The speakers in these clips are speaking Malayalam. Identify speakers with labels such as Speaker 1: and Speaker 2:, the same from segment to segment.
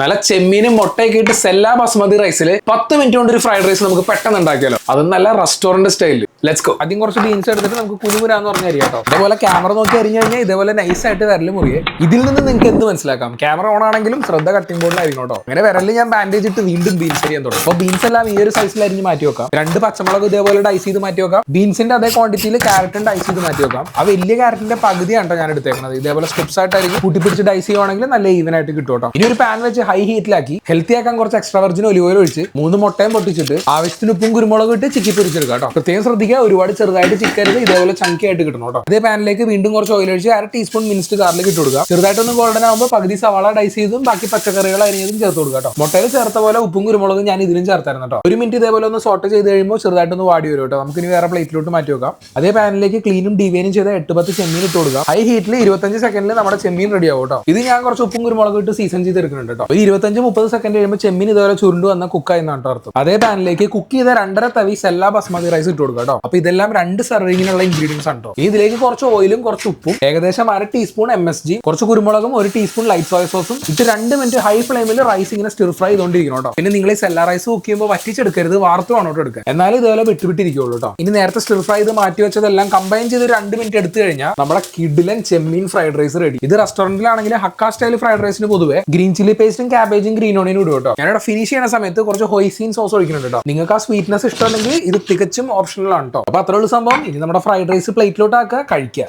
Speaker 1: നല്ല ചെമ്മീനും മുട്ടയൊക്കെ ഇട്ട് സെല്ലാ ബസ്മതി റൈസിൽ 10 മിനിറ്റ് കൊണ്ട് ഒരു ഫ്രൈഡ് റൈസ് നമുക്ക് പെട്ടെന്ന് ഉണ്ടാക്കിയാലോ. അത് നല്ല റെസ്റ്റോറന്റ് സ്റ്റൈലിൽ. Let's go. ആദ്യം കുറച്ച് ബീൻസ് എടുത്തിട്ട് നമുക്ക് കുനുകുനാന്ന് പറഞ്ഞ അരി കേട്ടോ. ഇതേപോലെ ക്യാമറ നോക്കി അരിഞ്ഞു കഴിഞ്ഞാൽ ഇതേപോലെ നൈസായിട്ട് വിരൽ മുറിയെ. ഇതിൽ നിന്ന് നിങ്ങൾക്ക് എന്ത് മനസ്സിലാക്കാം? ക്യാമറ ഓൺ ആണെങ്കിലും ശ്രദ്ധ കട്ടിംഗ് ബോർഡിലായിരിക്കും കേട്ടോ. അങ്ങനെ വിരലിൽ ഞാൻ ബാൻഡേജ് ഇട്ട് വീണ്ടും ബീൻസ് അരിയാൻ തുടങ്ങും. അപ്പോൾ ബീൻസ് എല്ലാം ഈ ഒരു സൈസിൽ അരിഞ്ഞ് മാറ്റി വെക്കാം. 2 പച്ചമുളക് ഇതേപോലെ ഡൈസ് ചെയ്ത് മാറ്റി വെക്കാം. ബീൻസിന്റെ അതേ ക്വാണ്ടിറ്റിയിൽ ക്യാരറ്റും ഡൈസ് ചെയ്ത് മാറ്റി വെക്കാം. ആ വലിയ ക്യാരറ്റിന്റെ പകുതിയാണ് ഞാൻ എടുത്തേക്കുന്നത്. ഇതേപോലെ സ്ട്രിപ്സ് ആയിട്ടായിരിക്കും കൂട്ടിപ്പിടിച്ച് ഡൈസ് ചെയ്യുവാണെങ്കിൽ നല്ല ഈവൻ ആയിട്ട് കിട്ടും കേട്ടോ. ഇനി ഒരു പാൻ വെച്ച് ഹൈ ഹീറ്റിലാക്കി ഹെൽത്തി ആക്കാൻ കുറച്ച് എക്സ്ട്രാ വെർജിൻ ഒലിവ് ഓയിൽ ഒഴിച്ച് 3 മുട്ടയും പൊട്ടിച്ചിട്ട് ആവശ്യത്തിന് ഉപ്പും കുരുമുളകും ഇട്ട് ചിക്കി പൊരിച്ചെടുക്കാം കേട്ടോ. പ്രത്യേകം ശ്രദ്ധിക്കുക, ഒരുപാട് ചെറുതായിട്ട് ചിക്കരുത്, ഇതേപോലെ ചങ്കി ആയിട്ട് കിട്ടണം കേട്ടോ. ഇതേ പാനിലേക്ക് വീണ്ടും കുറച്ച് ഓയിൽ ഒഴിച്ച് 1/2 ടീസ്പൂൺ മിൻസ്ഡ് ഗാർലിക് ഇട്ട് കൊടുക്കുക. ചെറുതായിട്ടൊന്ന് ഗോൾഡൻ ആകുമ്പോൾ പകുതി സവാള ഡൈസ് ചെയ്തും ബാക്കി പച്ചക്കറികൾ അരിഞ്ഞതും ചേർത്ത് കൊടുക്കുക കേട്ടോ. മുട്ടയിൽ ചേർത്ത പോലെ ഉപ്പും കുരുമുളകും ഞാൻ ഇതിലും ചേർത്തായിരുന്നു കേട്ടോ. 1 മിനിറ്റ് ഇതേപോലെ ഒന്ന് സോട്ട് ചെയ്ത് കഴിയുമ്പോൾ ചെറുതായിട്ടൊന്ന് വാടി വരും കേട്ടോ. നമുക്ക് ഇനി വേറെ പ്ലേറ്റിലോട്ട് മാറ്റി വെക്കാം. അതേ പാനിലേക്ക് ക്ലീനും ഡിവൈനും ചെയ്ത 8-10 ചെമ്മീൻ ഇട്ട് കൊടുക്കുക. ഹൈ ഹീറ്റിൽ 25 സെക്കൻഡിൽ നമ്മുടെ ചെമ്മീൻ റെഡി ആവും കേട്ടോ. ഇത് ഞാൻ കുറച്ച് ഉപ്പും കുരുമുളകും ഇട്ട് സീസൺ ചെയ്തെടുക്കുന്നുണ്ട് കേട്ടോ. ഒരു 25-30 സെക്കൻഡ് കഴിയുമ്പോൾ ചെമ്മീൻ ഇതേപോലെ ചുരുണ്ട് വന്ന കുക്കായി എന്നാണ് അർത്ഥം. അതേ പാനിലേക്ക് കുക്ക് ചെയ്ത 2.5 തവി സെല്ലാ ബസ്മതി റൈസ് ഇട്ട് കൊടുക്കുക കേട്ടോ. അപ്പൊ ഇതെല്ലാം 2 സെർവിങ്ങിനുള്ള ഇൻഗ്രീഡിയൻസ് ആണ് കേട്ടോ. ഇതിലേക്ക് കുറച്ച് ഓയിലും കുറച്ച് ഉപ്പും ഏകദേശം 1/2 ടീസ്പൂൺ MSG, കുറച്ച് കുരുമുളകും 1 ടീസ്പൂൺ ലൈറ്റ് സോയ സോസും ഇട്ട് 2 മിനിറ്റ് ഹൈ ഫ്ലെയിമിൽ റൈസ് ഇങ്ങനെ സ്റ്റിർ ഫ്രൈ ചെയ്തോണ്ടിരിക്കണം കേട്ടോ. പിന്നെ നിങ്ങൾ ഈ സെല്ലാ റൈസ് കുക്ക് ചെയ്യുമ്പോൾ വറ്റിച്ചെടുക്കരുത്, വാർത്തുവാണ് കേട്ടോ എടുക്കുക. എന്നാലും ഇതേപോലെ വിട്ടുവിട്ടിരിക്കുള്ളൂ കേട്ടോ. ഇനി നേരത്തെ സ്റ്റിർ ഫ്രൈ ചെയ്ത് മാറ്റി വെച്ചതെല്ലാം കമ്പൈൻ ചെയ്ത് 2 മിനിറ്റ് എടുത്തു കഴിഞ്ഞാൽ നമ്മുടെ കിഡിലൻ ചെമ്മീൻ ഫ്രൈഡ് റൈസ് റെഡി. ഇത് റെസ്റ്റോറന്റിലാണെങ്കിൽ ഹക്ക സ്റ്റൈൽ ഫ്രൈഡ് റൈസിന് പൊതുവെ ഗ്രീൻ ചില്ലി പേസ്റ്റും ക്യാബേജും ഗ്രീൻ ഓണിയനും ഇടും കേട്ടോ. ഞാനിവിടെ ഫിനിഷ് ചെയ്യുന്ന സമയത്ത് കുറച്ച് ഹൊയ്സീൻ സോസ് ഒഴിക്കുന്നുണ്ട് കേട്ടോ. നിങ്ങൾക്ക് ആ സ്വീറ്റ്നസ് ഇഷ്ടമുണ്ടെങ്കിൽ ഇത് തികച്ചും ഓപ്ഷണൽ ആണ് കേട്ടോ. അപ്പൊ അത്രയുള്ള സംഭവം. ഇനി നമ്മുടെ ഫ്രൈഡ് റൈസ് പ്ലേറ്റിലോട്ട് ആക്കുക, കഴിക്കുക.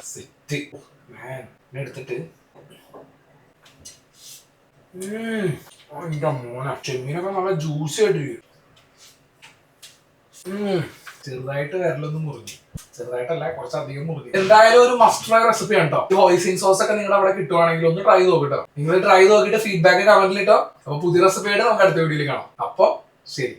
Speaker 1: എടുത്തിട്ട് ചെമ്മീനൊക്കെ നല്ല ജ്യൂസി ആയിട്ട് ചെറുതായിട്ട് വിരലൊന്നും മുറിഞ്ഞു. ചെറുതായിട്ടല്ല, കുറച്ചധികം മുറിഞ്ഞു. എന്തായാലും ഒരു മസ്റ്റ് ട്രൈ റെസിപ്പി ആണ് കേട്ടോ. ഹോയ്സിൻ സോസ് ഒക്കെ നിങ്ങളുടെ അവിടെ കിട്ടുവാണെങ്കിൽ ഒന്ന് ട്രൈ നോക്കിട്ടോ. നിങ്ങൾ ട്രൈ നോക്കിയിട്ട് ഫീഡ്ബാക്ക് കമന്റിൽ ഇട്ടോ. അപ്പൊ പുതിയ റെസിപ്പി ആയിട്ട് നമുക്ക് അടുത്ത വീഡിയോയിൽ കാണാം. അപ്പൊ ശരി.